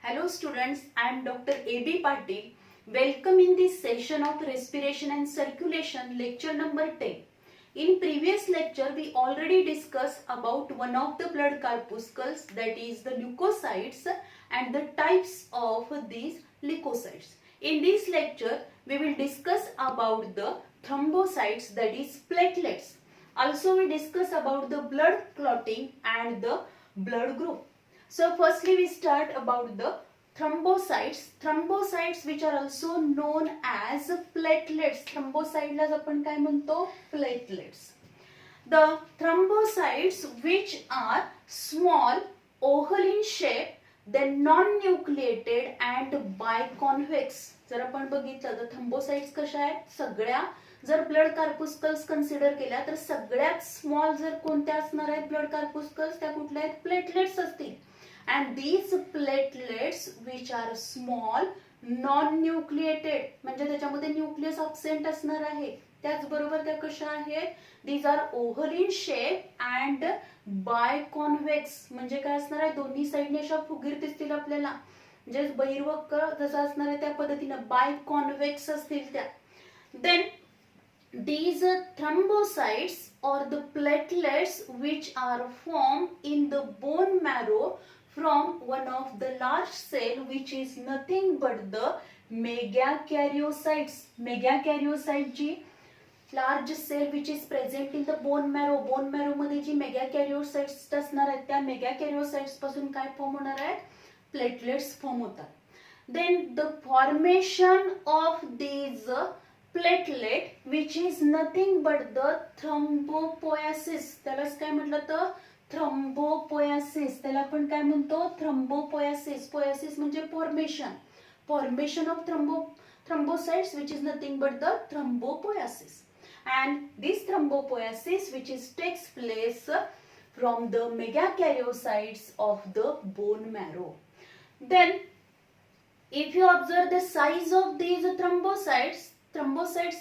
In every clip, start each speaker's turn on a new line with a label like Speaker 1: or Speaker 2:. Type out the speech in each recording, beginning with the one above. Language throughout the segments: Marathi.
Speaker 1: Hello students, I am Dr. A.B. Patil. Welcome in this session of respiration and circulation, lecture number 10. In previous lecture, we already discussed about one of the blood corpuscles, that is the leukocytes, and the types of these leukocytes. In this lecture, we will discuss about the thrombocytes, that is platelets. Also, we discuss about the blood clotting and the blood group. So firstly we start about the thrombocytes. Thrombocytes which are also known as platelets. Thrombocytes आपण काय म्हणतो? Platelets. The thrombocytes which are small, oval in shape, then non-nucleated and biconvex. जर आपण बघितलं तर thrombocytes कशा आहेत? सगळ्या जर ब्लड कार्पुस्कल्स कन्सिडर केल्या तर सगळ्यात स्मॉल जर कोणत्या असणार आहेत ब्लड कार्पुस्कल्स त्या कुठल्या आहेत? प्लेटलेट्स असतील. And these platelets which are small, non-nucleated म्हणजे त्याच्यामध्ये न्यूक्लियस absent असणार आहे. त्याचबरोबर त्या कशा आहेत? These are oval in shape and biconvex म्हणजे काय असणार आहे? दोन्ही साइडने अशा फुगीर दिसतील आपल्याला. म्हणजे बहिर्वक्र जसा असणार आहे त्या पद्धतीने biconvex असतील त्या. Then these thrombocytes or the platelets which are formed in the bone marrow from one of the large cell which is nothing but the megakaryocytes. Megakaryocyte G large cell which is present in the bone marrow. Bone marrow मध्ये जी megakaryocytes असणार आहेत त्या megakaryocytes पासून काय फॉर्म होणार आहेत? Platelets फॉर्म होतात. Then the formation of these platelet which is nothing but the thrombopoiesis. त्यालाच काय म्हटलं तर थ्रोम्बोपोयासिस. त्याला आपण काय म्हणतो? थ्रोम्बोपोयासिस. पोयासिस म्हणजे formation of thrombocytes which is nothing but the thrombopoiesis. And this thrombopoiesis which is takes place from the megakaryocytes of the bone marrow. Then if you observe the size of these thrombocytes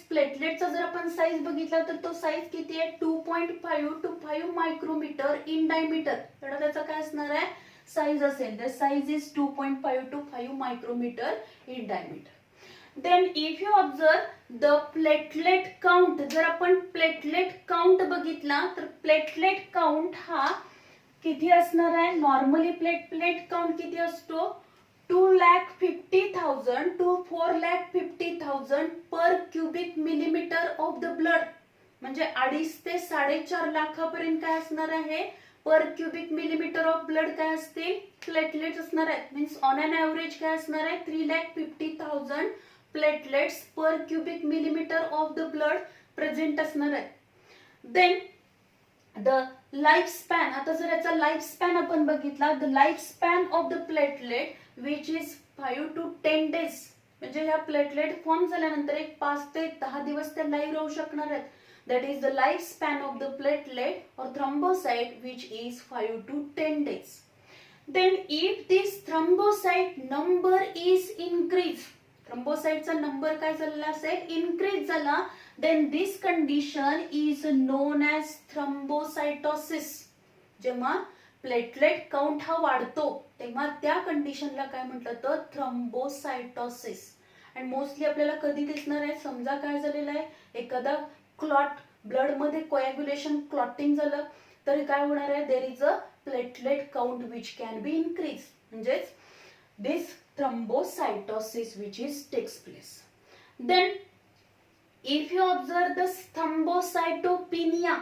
Speaker 1: प्लेटलेटचा जर आपण साइज बघितला तर तो साइज किती आहे? 2.5 to 5 मायक्रोमीटर इन डायमीटर. तर त्याचा काय असणार आहे? साइज असेल. The size is 2.5 to 5 micrometre in diameter. Then if you observe the platelet count, जर आपण प्लेटलेट काउंट बघितला तर प्लेटलेट काउंट हा किती असणार आहे? नॉर्मली प्लेटलेट काउंट किती असतो? 2,50,000 to 4,50,000 per cubic millimetre of the blood. म्हणजे 2.5 ते 4.5 लाखापर्यंत काय असणार आहे? पर क्यूबिक मिलीमीटर ऑफ ब्लड काय असतील? प्लेटलेट्स असणार आहेत. मीन्स ऑन एन एव्हरेज काय असणार आहे? 3,50,000 प्लेटलेट्स पर cubic millimetre of the blood present असणार आहेत. Then the life span. आता जर याचा लाईफ स्पॅन आपण बघितला, the life span of the platelet which is 5 to 10 days. म्हणजे ह्या प्लेटलेट फॉर्म झाल्यानंतर एक 5 ते 10 दिवस त्या लाईव्ह राहू शकणार आहेत. That is the life span of the platelet or thrombocyte which is 5 to 10 days. Then if this thrombocyte number is increased, thrombocyteचा नंबर काय झालेला असेल? इन्क्रीज झाला, then this condition is known as thrombocytosis. जेव्हा प्लेटलेट काउंट हा वाढतो तेव्हा त्या कंडिशनला काय म्हटलं तर थ्रोम्बोसायटोसिस. आणि मोस्टली आपल्याला कधी दिसणार आहे? समजा काय झालेलं आहे, एखादा क्लॉट ब्लड मध्ये कोॲग्युलेशन क्लॉटिंग झालं तर काय होणार आहे? There is a platelet count which can be increase. म्हणजेच this thrombocytosis which is takes place. Then if you observe the thrombocytopenia,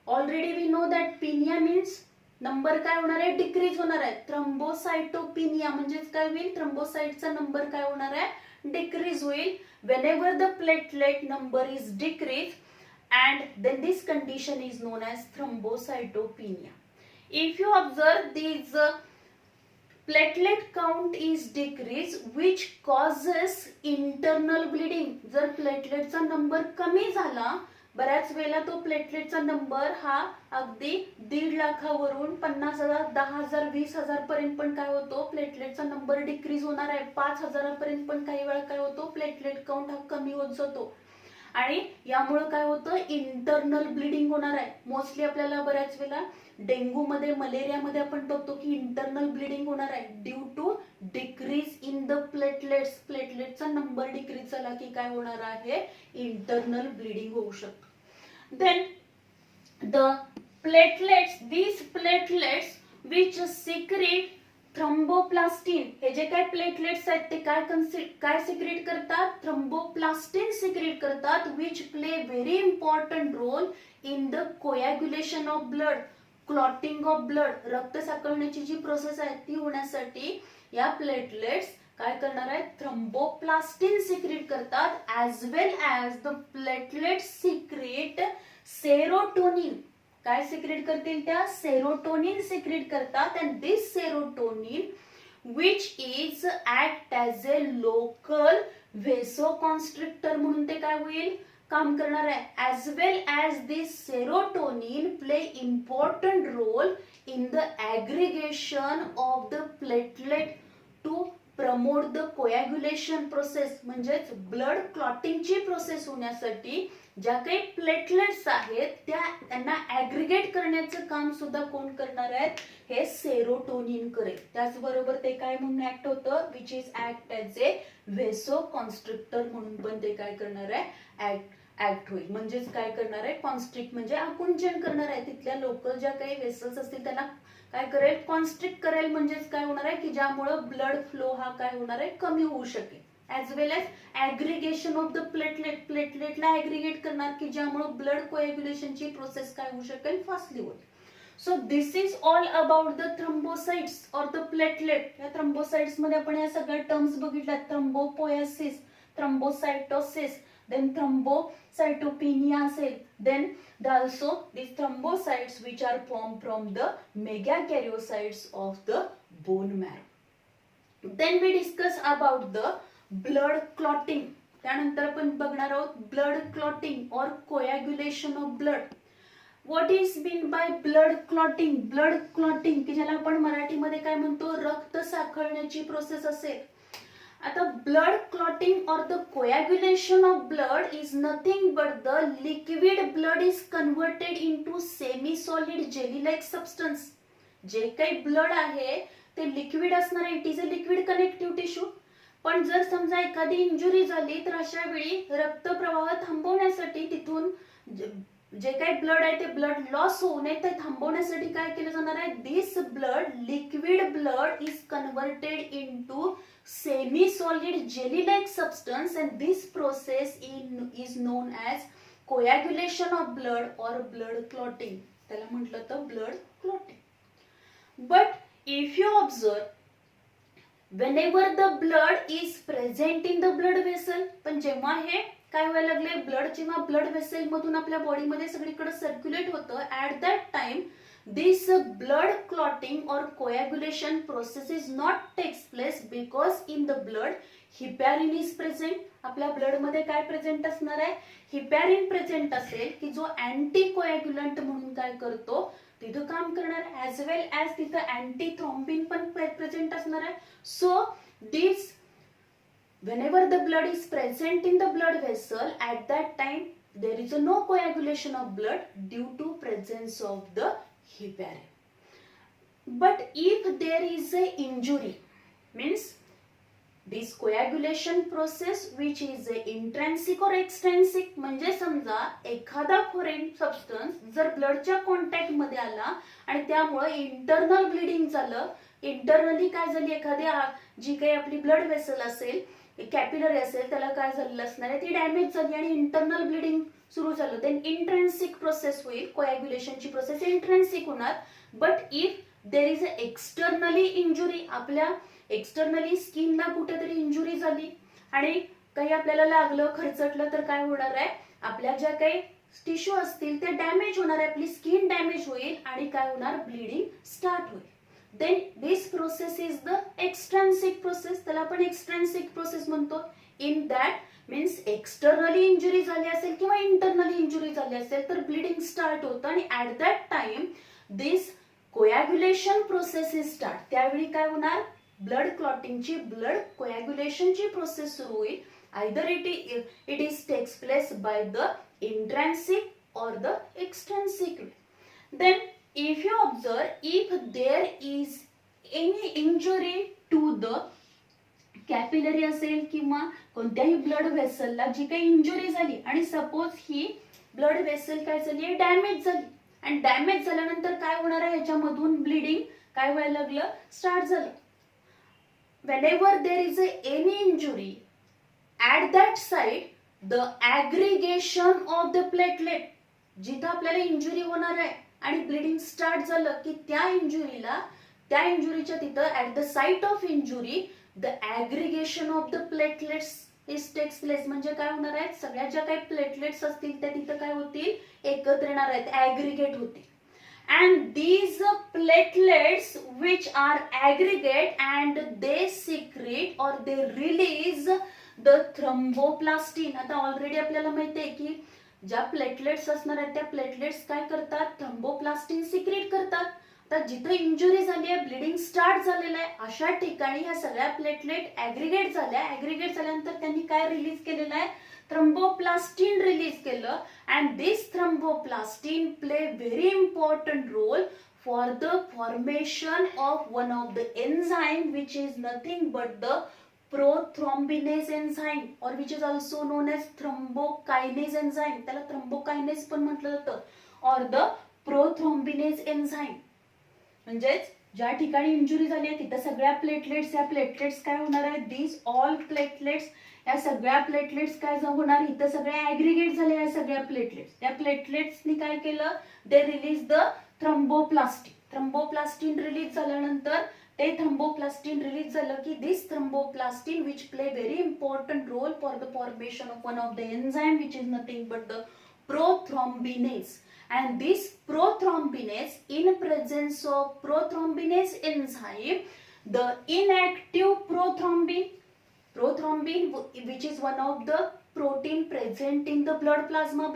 Speaker 1: already we know that penia means number काय होणार आहे? डिक्रीज होणार आहे. थ्रोम्बोसायटोपिनिया म्हणजेच काय होईल? थ्रोम्बोसाइटचा नंबर काय होणार आहे? डिक्रीज होईल. Whenever the platelet number is decrease and then this condition is known as thrombocytopenia. If you observe these platelet count is decreased which causes internal bleeding. जर प्लेटलेटचा नंबर कमी झाला, बऱ्याच वेळेला तो प्लेटलेटचा नंबर हा अगदी 1.5 लाखावरून 50,000, 10,000, 20,000 पर्यंत पण काय होतो? प्लेटलेटचा नंबर डिक्रीज होणार आहे. 5,000 पर्यंत पण काही वेळा काय होतो? प्लेटलेट काउंट हा कमी होत जातो. आणि यामुळे काय होतं? इंटरनल ब्लिडिंग होणार आहे. मोस्टली आपल्याला बऱ्याच वेळेला डेंग्यू मध्ये, मलेरिया मध्ये आपण बघतो की इंटरनल ब्लिडिंग होणार आहे ड्यू टू डिक्रीज प्लेटलेटचा नंबर डिक्रीज झाला की काय होणार आहे, इंटरनल ब्लिडिंग होऊ शकतं. Then these platelets which secrete thromboplastin, हे जे काय प्लेटलेट्स आहेत ते काय सिक्रेट करतात, थ्रोम्बोप्लास्टिन सिक्रेट करतात, which play very important role in the coagulation of blood, clotting of blood. रक्त साकळण्याची जी प्रोसेस आहे ती होण्यासाठी या प्लेटलेट्स काय करणार आहेत, थ्रोम्बोप्लास्टिन सिक्रेट करतात. As well as the platelets secrete serotonin. काय सिक्रेट करतील त्या, सेरोटोनिन सिक्रेट करतात. And this serotonin which is act as a local vasoconstrictor म्हणून ते काय होईल, काम करणार आहे. As well as this serotonin play important role in the aggregation of the platelet to promote the coagulation process. म्हणजेच ब्लड क्लॉटिंगची प्रोसेस होण्यासाठी ज्या काही प्लेटलेट्स आहेत त्यांना ऍग्रिगेट करण्याचं काम सुद्धा कोण करणार आहेत, हे सेरोटोनिन करेल. त्याचबरोबर ते काय म्हणून ऍक्ट होतं, which is act as a vasoconstrictor म्हणून पण ते काय करणार आहे, ऍक्ट होईल. म्हणजेच काय करणार आहे, कॉन्स्ट्रिक्ट म्हणजे आकुंचन करणार आहे. तिथल्या लोकल ज्या काही वेसल्स असतील त्यांना काय करेल, कॉन्स्ट्रिक्ट करेल. म्हणजेच काय होणार आहे की ज्यामुळे ब्लड फ्लो हा काय होणार आहे, कमी होऊ शकेल. As well as aggregation of the प्लेटलेटला ऍग्रिगेट करणार की ज्यामुळे ब्लड कोॲग्युलेशनची प्रोसेस काय होऊ शकेल, फास्टली होईल. So this is all about the thrombocytes or the platelet. या थ्रोम्बोसाइट्स मध्ये आपण या सगळ्या टर्म्स बघितल्या, थ्रोम्बोपोएसिस, थ्रोम्बोसाइटोसिस, देन thrombocytopenia असेल. Then also these thrombocytes which are formed from the megakaryocytes of the bone marrow. Then we discuss about the blood clotting. त्यानंतर आपण बघणार आहोत ब्लड क्लॉटिंग और coagulation of blood. What is mean by blood clotting, blood clotting की ज्याला आपण मराठीमध्ये काय म्हणतो, रक्त साखळण्याची प्रोसेस असेल. आता ब्लड क्लॉटिंग और the coagulation of blood is nothing but the liquid blood is converted into semi solid jelly like substance. जे काही ब्लड आहे ते लिक्विड असणार आहे, it is a liquid connective tissue. पण जर समजा एखादी इंजुरी झाली तर अशा वेळी रक्तप्रवाह थांबवण्यासाठी तिथून जे काही ब्लड आहे ते ब्लड लॉस होऊ नये ते थांबवण्यासाठी काय केलं जाणार आहे, this blood, liquid blood is converted into semi solid jelly like substance and this process is known as coagulation of blood और ब्लड क्लॉटिंग. त्याला म्हटलं तर blood clotting. But if you observe, whenever the blood is present in the blood vessel, पण जेव्हा हे काय व्हायला लागले, ब्लड जेव्हा ब्लड वेसल मधून आपल्या बॉडीमध्ये सगळीकडे सर्क्युलेट होतं, at that time this blood clotting और coagulation process is not takes place because in the blood heparin is present. आपल्या ब्लड मध्ये काय प्रेझेंट असणार आहे, हिपॅरिन प्रेझेंट असेल की जो अँटी कोॲग्युलंट म्हणून काय करतो, तिथं काम करणार. ॲज वेल ॲज तिथं अँटी थ्रॉम्बिन पण प्रेझेंट असणार आहे. So this whenever the blood is present in the blood vessel, at that time there is no coagulation of blood due to presence of the heparin. But if there is a injury, means this coagulation process which is a intrinsic or extrinsic, म्हणजे समजा एखादा फॉरेन सबस्टन्स जर ब्लडच्या कॉन्टॅक्ट मध्ये आला आणि त्यामुळे इंटरनल ब्लिडिंग झालं, इंटरनली काय झाली, एखाद्या जी काही आपली ब्लड वेसल असेल, कॅपिलरी असेल, त्याला काय झालेलं असणार आहे, ती डॅमेज झाली आणि इंटरनल ब्लिडिंग सुरू झालं, देन इंट्रेन्सिक प्रोसेस होईल, कोॲग्युलेशनची प्रोसेस इंट्रेन्सिक होणार. But if there is a externally injury, आपल्या एक्सटर्नली स्किनला कुठेतरी इंजुरी झाली आणि काही आपल्याला लागलं, खरचटलं, तर काय होणार आहे, आपल्या ज्या काही टिश्यू असतील ते डॅमेज होणार आहे, आपली स्किन डॅमेज होईल आणि काय होणार, ब्लिडिंग स्टार्ट होईल. Then this process is the extrinsic process. त्याला आपण extrinsic process म्हणतो. In that means externally injury झाली असेल किंवा internally injury झाली असेल तर bleeding start होतं आणि at that time this coagulation process is start. त्यावेळी काय होणार, ब्लड क्लॉटिंगची, ब्लड कोॲग्युलेशनची प्रोसेस सुरू होईल. Either it is takes place by the intrinsic or the extrinsic way. Then if you observe, if there is any injury to the capillary असेल किंवा कोणत्याही ब्लड व्हेसलला जी काही इंजुरी झाली आणि सपोज ही ब्लड व्हेसल काय झाली, डॅमेज झाली, आणि डॅमेज झाल्यानंतर काय होणार आहे, याच्यामधून ब्लिडिंग काय व्हायला लागलं, स्टार्ट झालं. whenever there is any injury at that site, the aggregation of the platelet, जिथं आपल्याला इंजुरी होणार आहे आणि ब्लिडिंग स्टार्ट झालं की त्या इंजुरीच्या तिथं at the site of injury the aggregation of the platelets is takes place. म्हणजे काय होणार आहे, सगळ्या ज्या काही प्लेटलेट्स असतील त्या तिथं काय होतील, एकत्र येणार आहेत, ऍग्रिगेट होतील. And these platelets which are aggregate and they secrete or they release the thromboplastin. आता ऑलरेडी आपल्याला माहिती आहे की ज्या प्लेटलेट्स असणार आहेत त्या प्लेटलेट्स काय करतात, थ्रोम्बोप्लास्टिन सिक्रेट करतात. आता जिथे इंजुरी झाली आहे, ब्लिडिंग स्टार्ट झालेलं आहे, अशा ठिकाणी ह्या सगळ्या प्लेटलेट ऍग्रिगेट झाल्यानंतर त्यांनी काय रिलीज केलेलं आहे, thromboplastin रिलीज केलं. and this thromboplastin play very important role for the formation of one of the enzyme which is nothing but the prothrombinase enzyme or which is also known as thrombokinase enzyme. त्याला thrombokinase पण म्हटलं जातं or the prothrombinase enzyme. म्हणजेच ज्या ठिकाणी इंजुरी झाली आहे तिथं सगळ्या प्लेटलेट्स काय होणार आहेत, these all platelets, या सगळ्या प्लेटलेट्स काय होणार, इथं सगळ्या ऍग्रिगेट झाल्या या सगळ्या प्लेटलेट्स. त्या प्लेटलेट्सनी काय केलं, they release the thromboplastin release झाल्यानंतर ते थ्रोम्बोप्लास्टिन रिलीज झालं की this thromboplastin which play very important role for the formation of one of the enzyme which is nothing but the prothrombinase. And this prothrombinase, in presence of prothrombinase enzyme, the inactive prothrombin which is one of the protein present in the blood plasma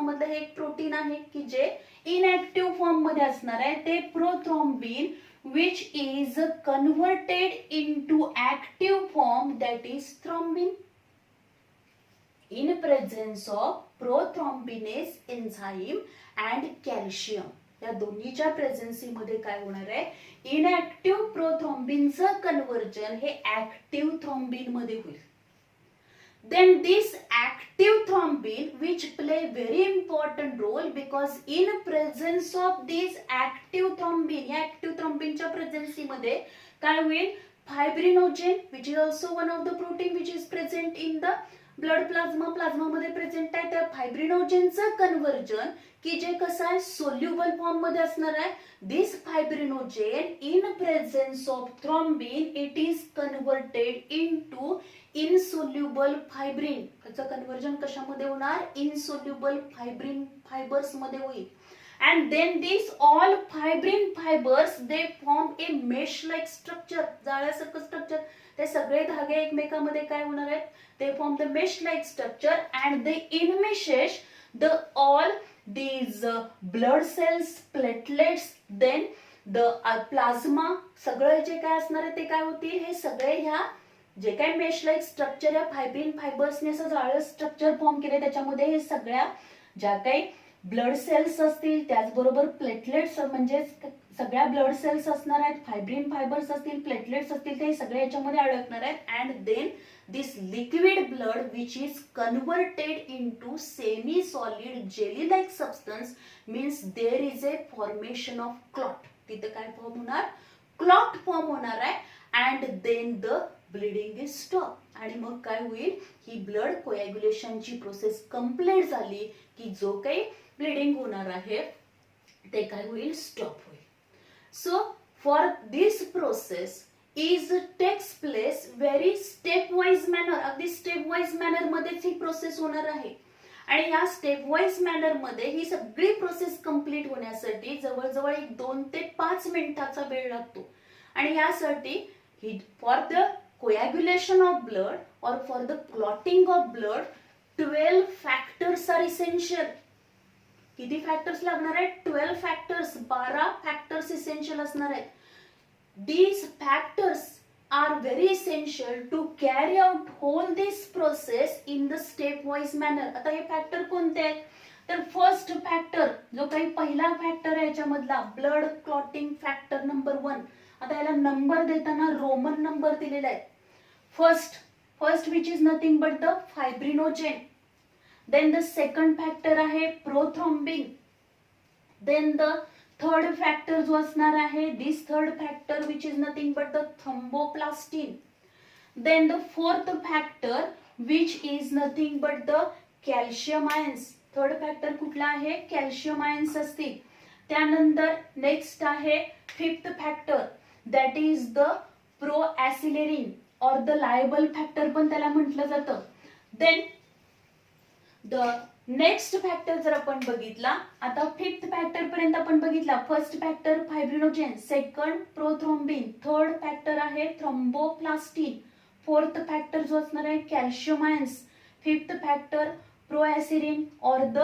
Speaker 1: मध्ये हे एक प्रोटीन आहे की जे इनएक्टिव्ह फॉर्म मध्ये असणार आहे, ते prothrombin which is converted into active form, that is thrombin. In presence of prothrombinase enzyme and calcium, या दोन्हीच्या प्रेझेन्सी मध्ये काय होणार आहे, इनएक्टिव्ह प्रोथ्रॉम्बिनचं कन्व्हर्जन हे ऍक्टिव्ह थ्रॉम्बिन मध्ये होईल. Then this active thrombin which play very important role because in presence of this active thrombin, या active thrombinच्या प्रेझेन्सी मध्ये काय होईल, fibrinogen which is also one of the protein which is present in the blood plasma मध्ये प्रेझेंट आहे, त्या फायब्रिनोजेनचं कन्व्हर्जन की जे कसं आहे, सोल्युबल फॉर्म मध्ये असणार आहे. This fibrinogen in presence of thrombin it is converted into insoluble fibrin. त्याचं कन्व्हर्जन कशामध्ये होणार, इनसोल्युबल फायब्रिन फायबर्स मध्ये होईल. And then these all fibrin fibers they form a mesh like structure, जाळ्यासारखं स्ट्रक्चर. ते सगळे धागे एकमेकांमध्ये काय होणार आहेत, they form the mesh like structure and they enmeshes the all these blood cells, platelets, then the plasma. सगळं जे काय असणार आहे ते काय होतील, हे सगळे ह्या जे काय मेश लाईक स्ट्रक्चर या फायब्रिन फायबर्सने असं जाळं स्ट्रक्चर फॉर्म केले, त्याच्यामध्ये हे सगळ्या ज्या काही ब्लड सेल्स असतील, त्याचबरोबर प्लेटलेट्स म्हणजे सगळ्या ब्लड सेल्स असणार आहेत, फायब्रिन फायबर्स असतील, प्लेटलेट्स असतील, ते सगळे याच्यामध्ये अडकणार आहेत. And then this liquid blood which is converted into semi solid jelly like substance means there is a formation of clot. तिथे काय फॉर्म होणार, क्लॉट फॉर्म होणार आहे. And then the bleeding is stop. आणि मग काय होईल, ही ब्लड कोॲग्युलेशनची प्रोसेस कंप्लीट झाली की जो काही ब्लिडिंग होणार आहे ते काय होईल, स्टॉप होईल. So for this process is takes place very step wise manner. अगदी स्टेप वाईज मॅनर मध्येच ही प्रोसेस होणार आहे. आणि या स्टेप वाईज मॅनर मध्ये ही सगळी प्रोसेस कंप्लीट होण्यासाठी जवळजवळ 2 ते 5 मिनिटाचा वेळ लागतो. आणि यासाठी ही for the coagulation of blood or for the clotting of blood 12 factors are essential. किती फॅक्टर्स लागणार आहेत, 12 फॅक्टर्स, 12 फॅक्टर्स इसेन्शियल असणार आहेत. These factors are very essential to carry out whole this process in the step wise manner. आता हे फॅक्टर कोणते आहेत, तर फर्स्ट फॅक्टर जो काही पहिला फॅक्टर आहे याच्यामधला ब्लड क्लॉटिंग फॅक्टर नंबर 1. आता याला नंबर देताना रोमन नंबर दिलेला आहे. First which is nothing but the fibrinogen. Then the second factor आहे prothrombin. Then the third factor जो असणार आहे, this third factor which is nothing but the thromboplastin. Then the fourth factor which is nothing but the calcium ions. Third factor कुठला आहे, कॅल्शियम आयन्स असतील. त्यानंतर नेक्स्ट आहे fifth factor, that is the proaccelerin और द लायबल फॅक्टर पण त्याला म्हटलं जातं. देन द नेक्स्ट फॅक्टर जर आपण बघितला, आता फिफ्थ फॅक्टर पर्यंत आपण बघितला. First factor fibrinogen, second prothrombin, third factor आहे थ्रोम्बोप्लास्टिन, फोर्थ फॅक्टर जो असणार आहे कॅल्शियम आयन्स, फिफ्थ फॅक्टर प्रोॲसिलिन और the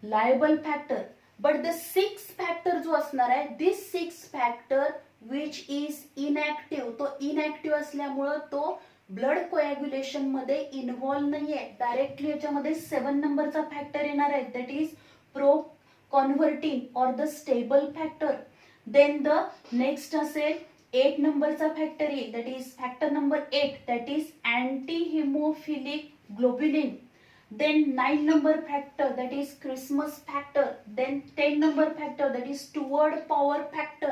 Speaker 1: liable factor. But the six factor जो असणार आहे, दिस सिक्स फॅक्टर विच इज इनएक्टिव्ह, तो इनएक्टिव्ह असल्यामुळं तो ब्लड कोॲग्युलेशन मध्ये इन्व्हॉल्व नाहीये. डायरेक्टली याच्यामध्ये 7 नंबरचा फॅक्टर येणार आहे, that is proconvertin or the stable factor. Then the next असेल 8 नंबरचा फॅक्टर येईल, that is factor number 8, that is anti haemophilic globulin. Then 9 number factor, that is Christmas factor. Then 10 number factor, that is Steward power factor.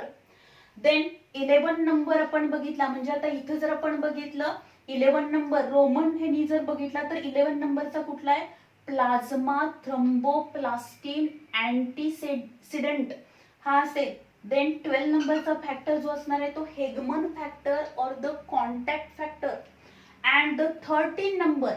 Speaker 1: Then 11 number आपण बघितला, म्हणजे आता इथे जर आपण बघितलं 11 नंबर रोमन हेनी जर बघितला तर 11 नंबरचा कुठला आहे, प्लाझ्मा थ्रोम्बोप्लास्टिन अँटीसिडेंट हा असेल. देन 12 नंबरचा फॅक्टर जो असणार आहे तो हेगमन फॅक्टर और the contact factor. And the 13 number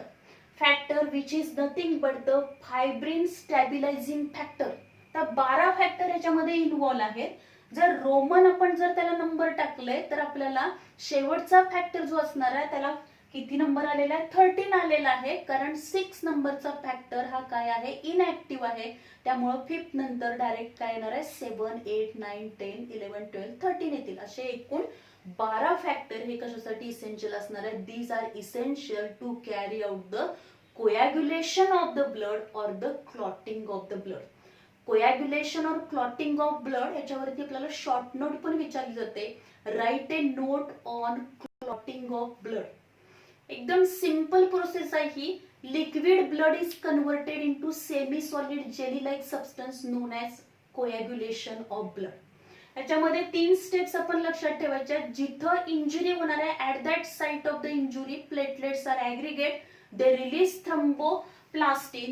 Speaker 1: factor which is nothing but the fibrin stabilising factor. तर 12 फॅक्टर याच्यामध्ये इन्व्हॉल्व आहेत. जर रोमन आपण जर त्याला नंबर टाकले तर आपल्याला शेवटचा फॅक्टर जो असणार आहे त्याला किती नंबर आलेला आहे, 13 आलेला आहे. कारण 6 नंबरचा फॅक्टर हा काय आहे, इनएक्टिव्ह आहे. त्यामुळे फिफ्थ नंतर डायरेक्ट काय येणार आहे, 7, 8, 9, 10, 11, 12, 13 येतील. असे एकूण 12 फॅक्टर हे कशासाठी इसेन्शियल असणार आहे. These are essential to carry out the coagulation of the blood और the clotting of the blood. Coagulation और क्लॉटिंग ऑफ ब्लड याच्यावरती आपल्याला शॉर्ट नोट पण विचारली जाते. Write a note on clotting of blood. एकदम सिंपल प्रोसेस आहे ही. Liquid blood is converted into semi solid jelly like substance known as coagulation of blood. याच्यामध्ये 3 स्टेप्स आपण लक्षात ठेवायच्या. जिथं इंजुरी होणार आहे at that site of the injury platelets are aggregate, they release thromboplastin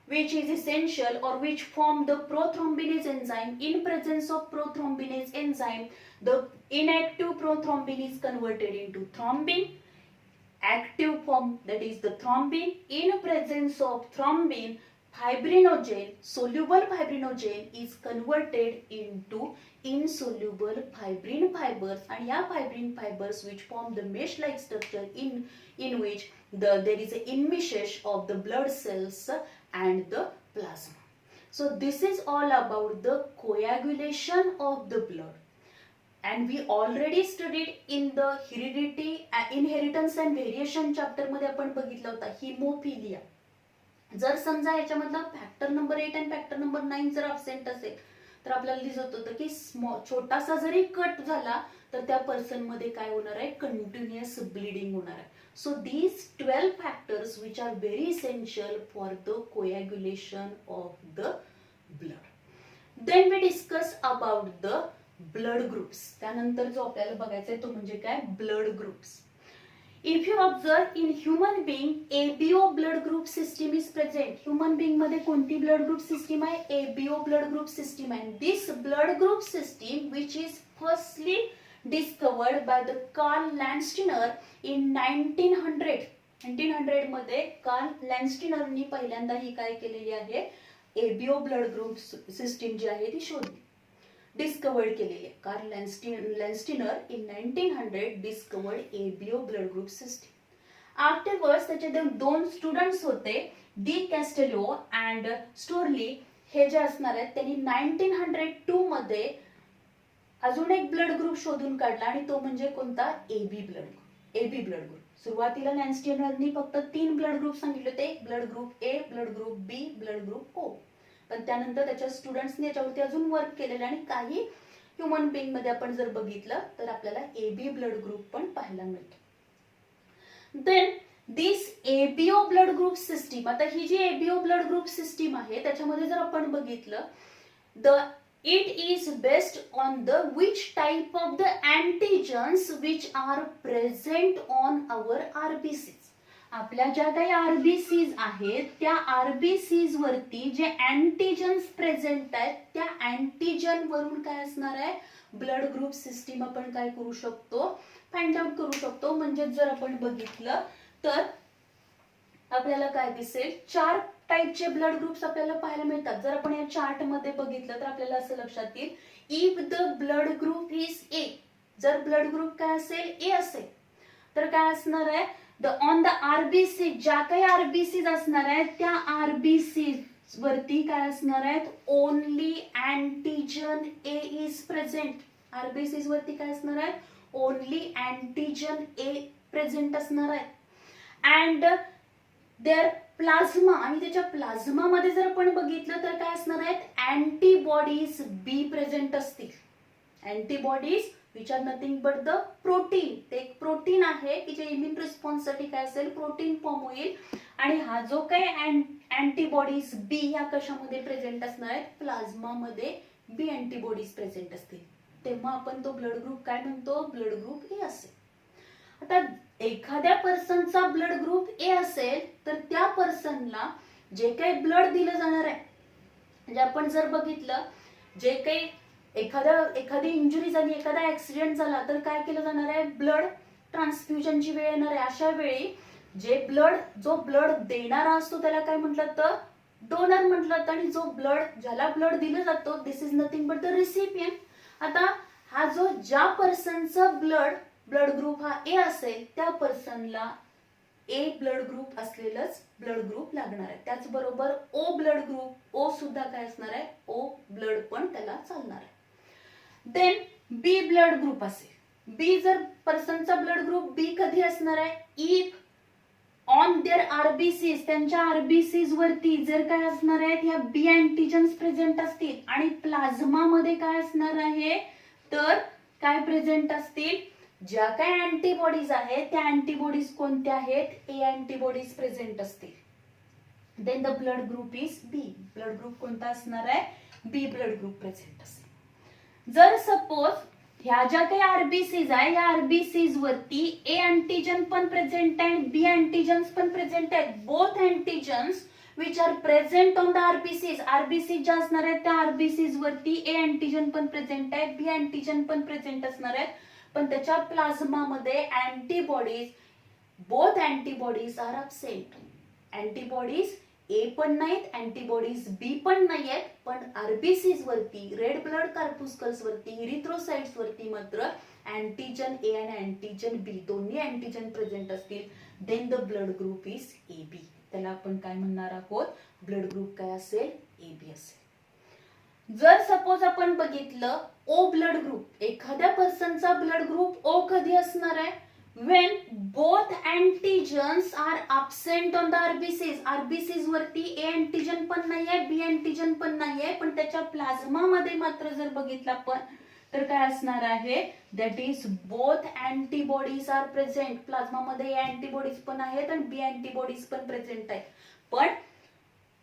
Speaker 1: which is essential or which form the prothrombinase enzyme. In presence of prothrombinase enzyme, the inactive prothrombin is converted into thrombin. Active form, that is the thrombin. In presence of thrombin, fibrinogen, soluble fibrinogen is converted into insoluble fibrin fibers, and yeah, fibrin fibers which form the mesh like structure in which there is an enmeshment of the blood cells and the plasma. So this is all about the coagulation of the blood, and we already studied in the heredity, inheritance and variation chapter मध्ये आपण बघितलं होता हिमोफिलिया. जर समजा याच्यामधला फॅक्टर नंबर 8 आणि फॅक्टर नंबर 9 जर अब्सेंट असेल तर आपल्याला दिसत होतं की छोटासा जरी कट झाला तर त्या पर्सन मध्ये काय होणार आहे, कंटिन्युअस ब्लीडिंग होणार आहे. So these 12 factors which are very essential for the coagulation of the blood. Then we discuss about the blood groups. त्यानंतर जो आपल्याला बघायचा आहे तो म्हणजे काय, blood groups. If you observe in human being, ABO blood group system is present. Human being मध्ये कोणती blood group system आहे, ABO blood group system आहे. This blood group system which is firstly discovered by the Carl Landsteiner in 1900. 1900 मध्ये कार्ल लँडस्टीनरनी पहिल्यांदा ही काय केलेली आहे, ABO blood group system जी आहे ती शोधली, डिस्कवर्ड केलेली आहे. Karl Landsteiner in 1900 discovered ABO blood group system. Afterwards त्याचे 2 स्टुडंट्स होते, डी कॅस्टेलो अँड स्टोरली. हे जे असणार आहेत त्यांनी 1902 मध्ये अजून एक ब्लड ग्रुप शोधून काढला आणि तो म्हणजे कोणता, AB blood group. AB blood group. सुरुवातीला लँडस्टीनरनी फक्त 3 ब्लड ग्रुप सांगितले होते, blood group A, blood group B, blood group O. पण त्यानंतर त्याच्या स्टुडंट्सनी याच्यावरती अजून वर्क केलेलं आणि काही ह्युमन बिंग मध्ये आपण जर बघितलं तर आपल्याला AB ब्लड ग्रुप पण पाहायला मिळतो. देन दिस ABO ब्लड ग्रुप सिस्टीम, आता ही जी ABO ब्लड ग्रुप सिस्टीम आहे त्याच्यामध्ये जर आपण बघितलं it is based on the which type of the antigens which are present on our RBCs. आपल्या ज्या काही RBCs आहेत त्या RBCs वरती जे अँटीजन्स प्रेझेंट आहेत त्या अँटीजन वरून काय असणार आहे, ब्लड ग्रुप सिस्टीम आपण काय करू शकतो, फाइंड आउट करू शकतो. म्हणजे जर आपण बघितलं तर आपल्याला काय दिसेल, 4 टाइपचे ब्लड ग्रुप्स आपल्याला पाहायला मिळतात. जर आपण या चार्ट मध्ये बघितलं तर आपल्याला असं लक्षात येईल, if the blood group is ए, जर ब्लड ग्रुप काय असेल, ए असेल, तर काय असणार आहे, ऑन द आरबीसी, ज्या काही आरबीसी असणार आहेत त्या आरबीसी वरती काय असणार आहेत, only antigen A is present. RBC वरती काय असणार आहे, ओनली अँटीजन ए प्रेझेंट असणार आहे. अँड देअर प्लाझ्मा, आणि त्याच्या प्लाझ्मा मध्ये जर आपण बघितलं तर काय असणार आहेत, अँटीबॉडीज बी प्रेझेंट असतील. Antibodies which are nothing but the protein, ते एक प्रोटीन आहे की जे इम्युन रिस्पॉन्स साठी काय असेल, प्रोटीन फॉर्म होईल. आणि हा जो काही अँटीबॉडीज बी ह्या कशामध्ये प्रेझेंट असणार आहेत, प्लाझ्मा मध्ये बी अँटीबॉडीज प्रेझेंट असतील. तेव्हा आपण तो ब्लड ग्रुप काय म्हणतो, ब्लड ग्रुप ए असेल. आता एखाद्या पर्सनचा ब्लड ग्रुप ए असेल तर त्या पर्सनला जे काही ब्लड दिलं जाणार आहे, म्हणजे आपण जर बघितलं जे काही एखादी इंजुरी झाली, एखादा ऍक्सिडेंट झाला तर काय केलं जाणार आहे, ब्लड ट्रान्सफ्युजनची वेळ येणार आहे. अशा वेळी जो ब्लड देणारा असतो त्याला काय म्हटलं तर डोनर म्हटलं जातं, आणि ज्याला ब्लड दिलं जातं this is nothing but the recipient. आता हा ज्या पर्सनचा ब्लड ग्रुप हा ए असेल त्या पर्सनला ए ब्लड ग्रुप असलेलंच ब्लड ग्रुप लागणार आहे. त्याचबरोबर ओ ब्लड ग्रुप, ओ सुद्धा काय असणार आहे, ओ ब्लड पण त्याला चालणार आहे. देन बी ब्लड ग्रुप असेल. बी जर पर्सनचा ब्लड ग्रुप बी कधी असणार आहे, इफ ऑन देअर आरबीसीज, त्यांच्या आरबीसीज वरती जर काय असणार आहेत, ह्या बी अँटीजन्स प्रेझेंट असतील, आणि प्लाझ्मा मध्ये काय असणार आहे, तर काय प्रेझेंट असतील, ज्या काही अँटीबॉडीज आहेत त्या अँटीबॉडीज कोणत्या आहेत, ए अँटीबॉडीज प्रेझेंट असतील. Then the blood group is B, blood group कोणता असणार आहे, बी ब्लड ग्रुप प्रेझेंट असेल. जर सपोज ह्या ज्या काही आरबीसीज आहे या आरबीसीज वरती ए अँटीजन पण प्रेझेंट आहे, बी अँटीजन्स पण प्रेझेंट आहेत. Both antigens which are present on the RBCs, RBCs ज्या असणार आहेत त्या आरबीसीज वरती ए अँटीजन पण प्रेझेंट आहे, बी अँटीजन पण प्रेझेंट असणार आहेत. पण त्याच्या प्लाझ्मा मध्ये antibodies, both antibodies are absent. Antibodies A पण नाहीत, अँटीबॉडीज बी पण नाही आहेत, पण आरबीसीज वरती, रेड ब्लड कार्पुस्कल्स वरती, इरिथ्रोसाइट्स वरती मात्र अँटीजन ए आणि अँटीजन बी दोन्ही अँटीजन प्रेझेंट असतील. Then the blood group is A B. त्याला आपण काय म्हणणार आहोत, ब्लड ग्रुप काय असेल, ए बी असेल. जर सपोज आपण बघितलं ओ ब्लड ग्रुप, एखाद्या पर्सनचा ब्लड ग्रुप ओ कधी असणार आहे, when both antigens are absent on the RBCs. RBCs वरती ए अँटीजन पण नाहीये, बी अँटीजन पण नाहीये, पण त्याच्या प्लाझ्मा मध्ये मात्र जर बघितलं आपण तर काय असणार आहे, that is both antibodies are present. Plasma मध्ये ए अँटीबॉडीज पण आहेत आणि बी अँटीबॉडीज पण प्रेझेंट आहेत, पण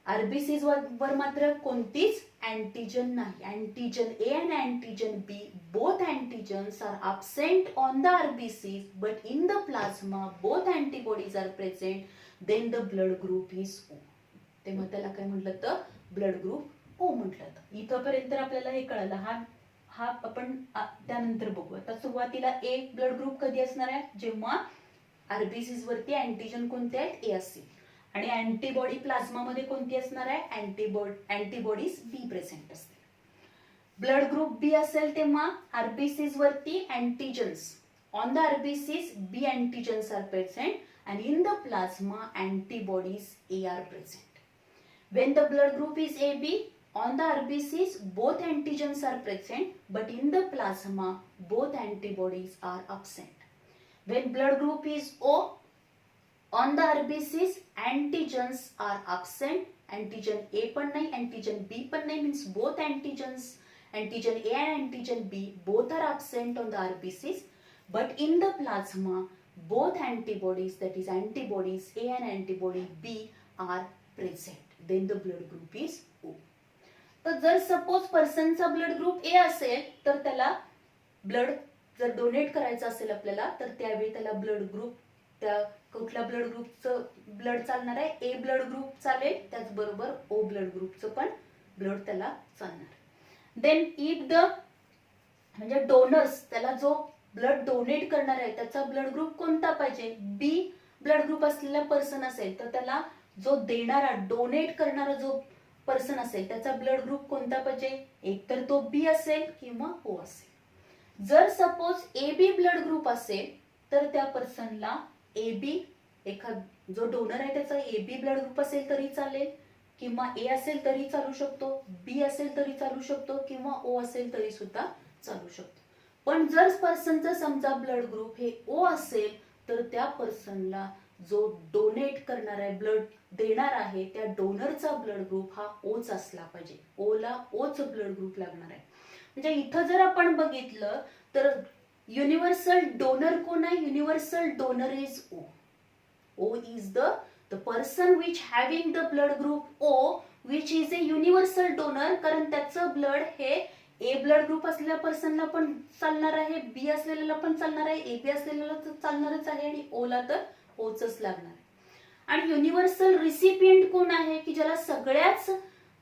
Speaker 1: आरबीसीज वर मात्र कोणतीच अँटीजन नाही. अँटीजन ए आणि antigen B, both antigens are absent on the RBCs, but in the plasma both antibodies are present. Then the blood group is O. तेव्हा त्याला काय म्हटलं तर ब्लड ग्रुप ओ म्हटलं तर. इथपर्यंत आपल्याला हे कळलं. हा आपण त्यानंतर बघू. आता सुरुवातीला ए ब्लड ग्रुप कधी असणार आहे, जेव्हा आरबीसीज वरती अँटीजन कोणते आहेत, ए असतील, आणि अँटीबॉडी प्लाझ्मा मध्ये कोणती असणार आहे, अँटीबॉडीज बी प्रेझेंट असतील. ब्लड ग्रुप बी असेल तेव्हा आरबीसीज वरती antigens, on the RBCs B antigens are present, and in the plasma antibodies A are present. When the blood group is AB, on the RBCs both antigens are present, but in the plasma both antibodies are absent. When blood group is O, on the RBCs antigens are absent, antigen A पण नाही, antigen B पण नाही, means both antigens antigen A and antigen B both are absent on the RBCs, but in the plasma both antibodies, that is antibodies A and antibody B are present. Then the blood group is O. तर जर सपोज पर्सनचा ब्लड ग्रुप ए असेल तर त्याला ब्लड जर डोनेट करायचं असेल आपल्याला तर त्यावेळी त्याला ब्लड ग्रुप, त्या कुठल्या ब्लड ग्रुपचं ब्लड चालणार आहे, ए ब्लड ग्रुप चालेल, त्याचबरोबर ओ ब्लड ग्रुपचं पण ब्लड त्याला चालणार. देन इफ द म्हणजे डोनर्स, त्याला जो ब्लड डोनेट करणार आहे त्याचा ब्लड ग्रुप कोणता पाहिजे, बी ब्लड ग्रुप असलेला पर्सन असेल तर त्याला जो देणारा डोनेट करणारा जो पर्सन असेल त्याचा ब्लड ग्रुप कोणता पाहिजे, एक तर तो बी असेल किंवा ओ असेल. जर suppose A B blood group असेल तर त्या पर्सनला ए बी, एखाद जो डोनर आहे त्याचा ए बी ब्लड ग्रुप असेल तरी चालेल, किंवा ए असेल तरी चालू शकतो, बी असेल तरी चालू शकतो, किंवा ओ असेल तरी सुद्धा चालू शकतो. पण जर पर्सनचा समजा ब्लड ग्रुप हे ओ असेल तर त्या पर्सनला जो डोनेट करणार आहे, ब्लड देणार आहे, त्या डोनरचा ब्लड ग्रुप हा ओच असला पाहिजे. ओला ओच ब्लड ग्रुप लागणार आहे. म्हणजे इथं जर आपण बघितलं तर युनिव्हर्सल डोनर कोण आहे, universal donor is O. O is the person which having the blood group O which is a universal donor, कारण त्याचं ब्लड हे ए ब्लड ग्रुप असलेल्या पर्सनला पण चालणार आहे, बी असलेल्याला पण चालणार आहे, ए बी असलेल्याला तर चालणारच आहे, आणि ओला तर ओच लागणार आहे. आणि युनिव्हर्सल रिसिपियंट कोण आहे की ज्याला सगळ्याच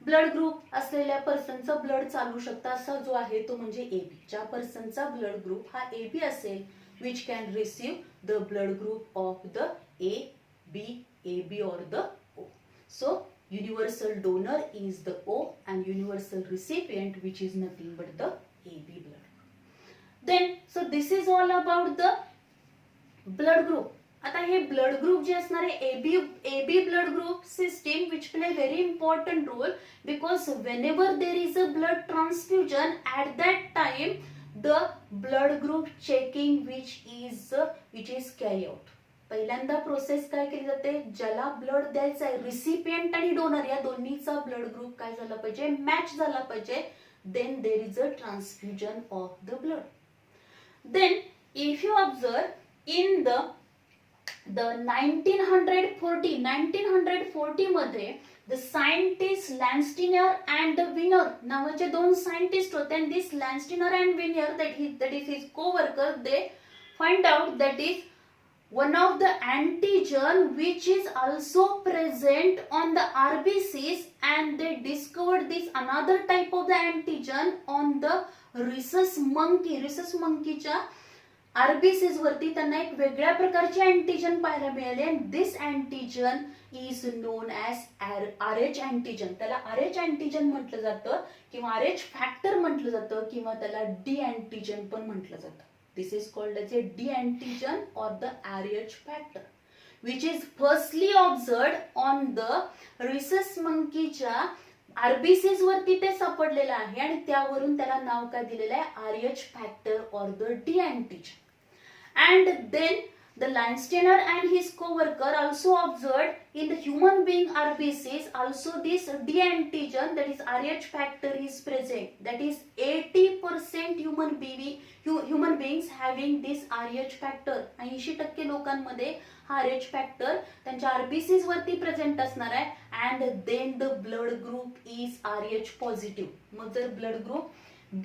Speaker 1: ब्लड ग्रुप असलेल्या पर्सनचा ब्लड चालू शकता असा जो आहे तो म्हणजे ए बी. ज्या पर्सनचा ब्लड ग्रुप हा ए बी असेल which can receive the blood group of the A B और the O. So universal donor is the O and universal recipient which is nothing but the AB blood. Then so this is all about the blood group. आता हे ब्लड ग्रुप जे असणार आहे AB blood group system which play very important role because whenever there is a blood transfusion at that time the blood group checking which is carried out. पहिल्यांदा प्रोसेस काय केली जाते, ज्याला ब्लड द्यायचं आहे रिसिपियंट आणि डोनर या दोन्हीचा ब्लड ग्रुप काय झाला पाहिजे, मॅच झाला पाहिजे. Then there is a transfusion of the blood. Then if you observe in the 1940 मध्ये the scientist Landsteiner and the Wiener नावाचे दोन सायंटिस्ट होते, and this Landsteiner and Wiener that is his co-worker, they find out that is one of the antigen which is also present on the RBCs, and they discovered this another type of the antigen on the rhesus monkey. rhesus monkey च्या RBCs वरती त्यांना एक वेगळ्या प्रकारचे अँटीजन पाहायला मिळाले, and this antigen is known as RH antigen. त्याला RH antigen म्हटलं जातं किंवा RH फॅक्टर म्हटलं जातं किंवा त्याला D antigen पण म्हटलं जातं. This is called as a D antigen or the RH factor, which is firstly observed on the rhesus monkey च्या RBCs वरती ते सापडलेलं आहे आणि त्यावरून त्याला नाव काय दिलेलं आहे, RH factor or the D antigen. And then the Landsteiner and his co-worker also observed in the human being RBCs also this D antigen, that is RH factor, is present. That is 80% human beings having this RH factor. 80% लोकांमध्ये हा RH factor त्यांच्या RBCs वरती प्रेझेंट असणार आहे. And then the blood group is RH positive. मग जर ब्लड ग्रुप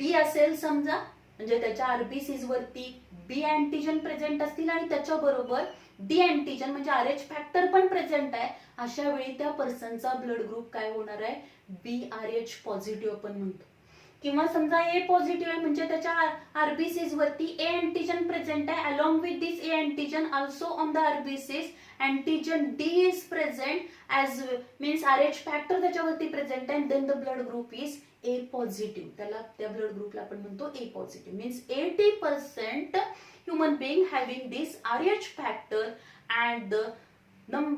Speaker 1: B असेल समजा, म्हणजे त्याच्या RBCs वरती बी अँटीजन प्रेझेंट असतील आणि त्याच्या बरोबर डी अँटीजन म्हणजे RH फॅक्टर पण प्रेझेंट आहे, अशा वेळी त्या पर्सनचा ब्लड ग्रुप काय होणार आहे, BRH पॉझिटिव्ह आपण म्हणतो. किंवा समजा ए पॉझिटिव्ह आहे म्हणजे त्याच्या RBCs वरती ए अँटीजन प्रेझेंट आहे, along with this A antigen also on the RBCs antigen D is present as means RH factor त्याच्यावरती प्रेझेंट आहे, then the blood group is A positive. त्याला त्या ब्लड ग्रुपला आपण म्हणतो A positive. Means 80% human being having this RH factor and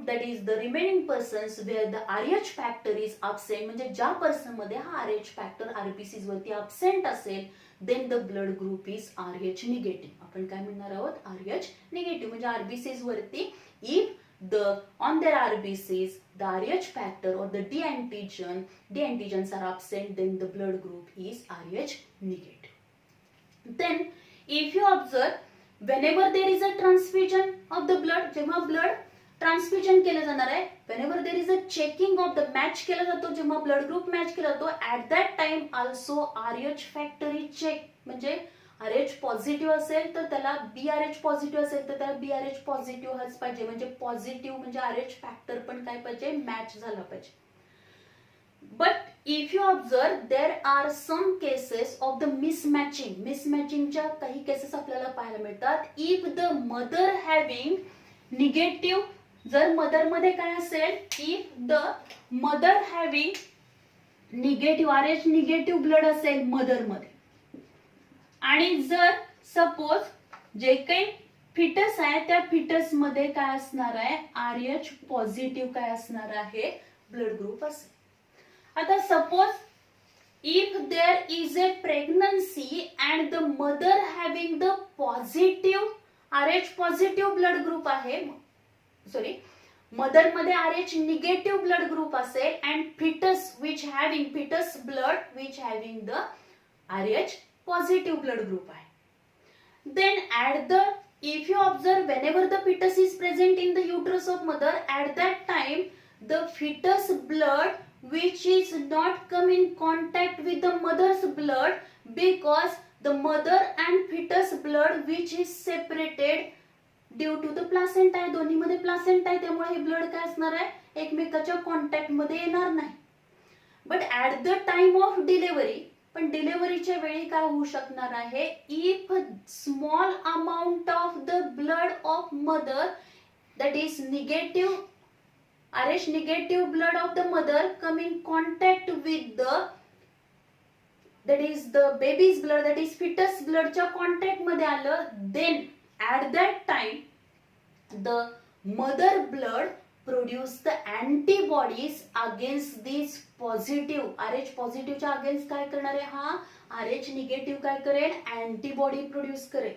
Speaker 1: that is the remaining persons where the RH factor is absent, म्हणजे ज्या पर्सन मध्ये हा RH फॅक्टर RBCs वरती absent असेल then the blood group is RH negative. आपण काय म्हणणार आहोत, RH negative. म्हणजे RBCs वरती if on their RBCs the RH factor or the D antigens are absent, then the blood group is RH negative. Then if you observe, whenever there is a transfusion of the blood, जेव्हा blood ट्रान्सफ्युजन केलं जाणार आहे, whenever there is a checking of the match केला जातो, जेव्हा ब्लड ग्रुप मॅच केला जातो, at that time also RH factor is checked. म्हणजे RH पॉझिटिव्ह असेल तर त्याला BRH पॉझिटिव्ह असेल तर त्याला BRH पॉझिटिव्ह हाच पाहिजे, म्हणजे पॉझिटिव्ह म्हणजे RH फॅक्टर पण काय पाहिजे, मॅच झाला पाहिजे. But if you observe there are some cases of the मिसमॅचिंगच्या काही केसेस आपल्याला पाहायला मिळतात. If the mother having negative, जर मदर मध्ये काय असेल, if the mother having negative RH negative blood असेल मदर मध्ये, आणि जर सपोज जे काही फिटस आहे त्या फिटस मध्ये काय असणार आहे, RH पॉझिटिव्ह काय असणार आहे, ब्लड ग्रुप असेल. आता suppose if there is a pregnancy and the mother having the positive RH positive blood group आहे, सॉरी मदर मध्ये RH निगेटिव्ह ब्लड ग्रुप असेल and fetus blood which having the RH positive blood group आहे. Then if you observe, whenever the fetus is present in the uterus of mother, at that time the fetus blood which is not come in contact with the mother's blood, because the mother and fetus blood which is separated due to the placenta आहे, दोन्ही मध्ये प्लासेंटा आहे, त्यामुळे हे ब्लड काय असणार आहे, एकमेकाच्या कॉन्टॅक्ट मध्ये येणार नाही. But at the time of delivery, पण डिलिव्हरीच्या वेळी काय होऊ शकणार आहे, if small amount of the blood of mother that is negative RH negative blood of the mother come in contact with that is the baby's blood, that is fetus blood च्या कॉन्टॅक्ट मध्ये आलं, then at that time the mother blood produce the antibodies against this positive RH positive च्या अगेन्स्ट काय करणार आहे, हा RH निगेटिव्ह काय करेल, अँटीबॉडी प्रोड्यूस करेल.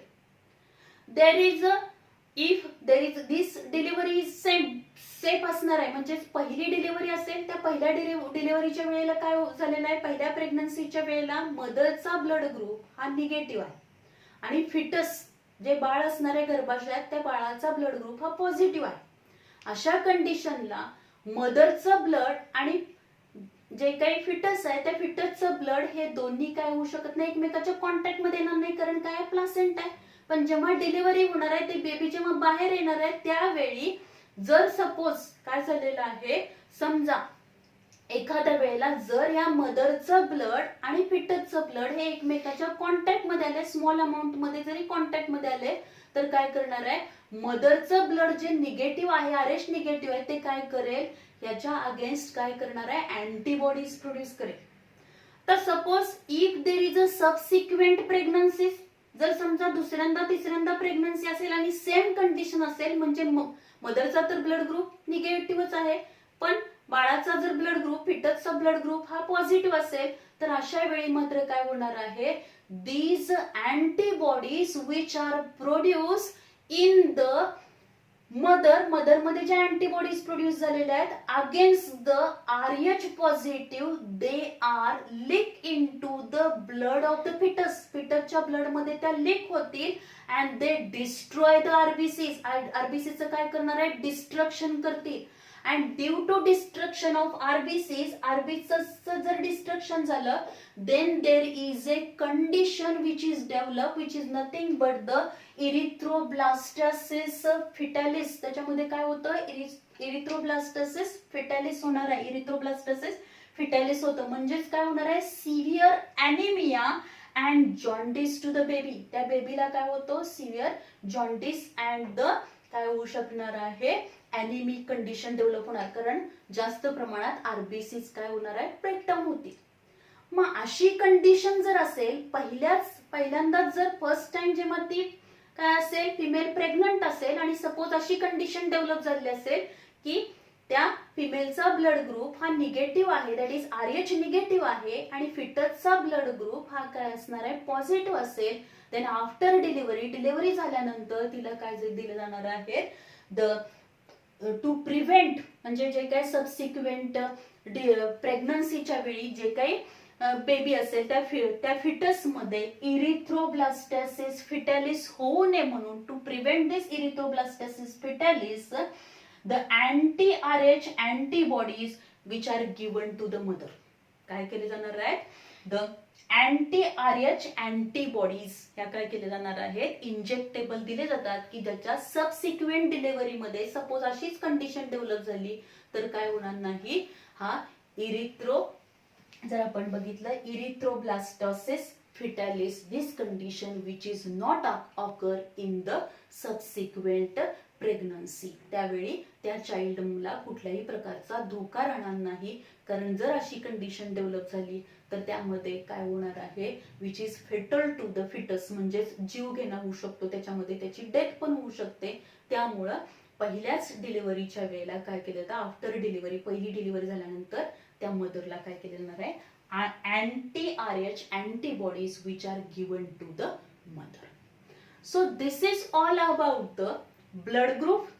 Speaker 1: If there is this delivery is safe असणार आहे, म्हणजे पहिली डिलिव्हरी असेल त्या पहिल्या डिलिव्हरीच्या वेळेला काय झालेलं आहे, पहिल्या प्रेग्नन्सीच्या वेळेला मदरचा ब्लड ग्रुप हा निगेटिव्ह आहे आणि फिटस जे बाळ असणार आहे गर्भाशयात त्या बाळाचा ब्लड ग्रुप हा पॉझिटिव्ह आहे. अशा कंडिशनला मदरचं ब्लड आणि जे काही फिटस आहे त्या फिटसचं ब्लड हे दोन्ही काय होऊ शकत नाही, एकमेकाच्या कॉन्टॅक्ट मध्ये येणार नाही, कारण काय प्लासेंटा आहे. पण जेव्हा डिलिव्हरी होणार आहे, ते बेबी जेव्हा बाहेर येणार आहे त्यावेळी जर सपोज काय झालेलं आहे, समजा एखाद्या वेळेला जर या मदरचं ब्लड आणि फिटसचं ब्लड हे एकमेकाच्या कॉन्टॅक्ट मध्ये आले, स्मॉल अमाऊंट मध्ये जरी कॉन्टॅक्ट मध्ये आले, तर काय करणार आहे, मदरचं ब्लड जे निगेटिव्ह आहे, RH निगेटिव्ह आहे, ते काय करेल, याच्या अगेन्स्ट काय करणार आहे, अँटीबॉडीज प्रोड्यूस करेल. तर suppose if there is a subsequent pregnancy, जर समजा दुसऱ्यांदा तिसऱ्यांदा प्रेग्नन्सी असेल आणि सेम कंडिशन असेल, म्हणजे मदरचा तर ब्लड ग्रुप निगेटिव्हच आहे, पण बाळाचा जर ब्लड ग्रुप फिटसचा ब्लड ग्रुप हा पॉझिटिव्ह असेल, तर अशा वेळी मात्र काय होणार आहे, these antibodies which are produced in the mother मध्ये ज्या अँटीबॉडीज प्रोड्यूस झालेल्या आहेत against the RH positive, they are leak into the blood of the फिटसच्या ब्लड मध्ये त्या लीक होतील अँड दे डिस्ट्रॉय द आरबीसीचं काय करणार आहे, डिस्ट्रक्शन करतील. And due to destruction of आरबीसीचं जर डिस्ट्रक्शन झालं, then there is a condition which is developed which is nothing but the erythroblastosis fetalis. त्याच्यामध्ये काय होतं, erythroblastosis fetalis होणार आहे, erythroblastosis fetalis होतं, म्हणजेच काय होणार आहे, severe anaemia and jaundice to the baby. त्या बेबीला काय होतं, सिव्हिअर जॉन्डिस अँड द काय होऊ शकणार आहे, अॅनिमिक कंडिशन डेव्हलप होणार, कारण जास्त प्रमाणात आरबीसीज काय होणार आहे, ब्रेकडाऊन होतील. मग अशी कंडिशन जर असेल, पहिल्यांदाच जर फर्स्ट टाइम जेव्हा ती काय असेल, फिमेल प्रेग्नंट असेल आणि सपोज अशी कंडिशन डेव्हलप झाली असेल की त्या फिमेलचा ब्लड ग्रुप हा निगेटिव्ह आहे, दॅट इज RH निगेटिव्ह आहे आणि फिटसचा ब्लड ग्रुप हा काय असणार आहे, पॉझिटिव्ह असेल, देन आफ्टर डिलिव्हरी झाल्यानंतर तिला काय दिलं जाणार आहे, द टू प्रिव्हेंट म्हणजे जे काही सबसिक्वेंट प्रेग्नन्सीच्या वेळी जे काही बेबी असेल त्या फिटस मध्ये इरिथ्रोब्लास्टोसिस फिटॅलिस होऊ नये म्हणून to prevent this erythroblastosis fetalis the anti-RH antibodies which are given to the mother. काय केले जाणार आहेत द anti-RH antibodies ह्या काय केले जाणार आहेत इंजेक्टेबल दिले जातात की ज्याच्या सबसिक्वेंट डिलिव्हरी मध्ये सपोज अशीच कंडिशन डेव्हलप झाली तर काय होणार नाही हा जर आपण बघितलं erythroblastosis fetalis this condition which is not occur in the subsequent pregnancy त्यावेळी त्या चाइल्डला कुठल्याही प्रकारचा धोका राहणार नाही कारण जर अशी कंडिशन डेव्हलप झाली तर त्यामध्ये काय होणार आहे which is fatal to the foetus म्हणजे जीव घेणं होऊ शकतो त्याच्यामध्ये त्याची डेथ पण होऊ शकते त्यामुळं पहिल्याच डिलिव्हरीच्या वेळेला काय केलं जातं आफ्टर डिलिव्हरी पहिली डिलिव्हरी झाल्यानंतर त्या मदरला काय केलं जाणार आहे anti-RH antibodies which are given to the mother. So this is all about the blood group,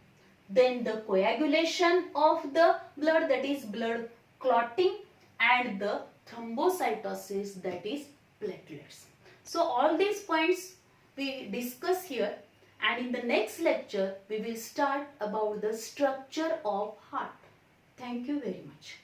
Speaker 1: then the coagulation of the blood that is blood clotting and the thrombocytosis that is platelets. So all these points we discuss here and in the next lecture we will start about the structure of heart. Thank you very much.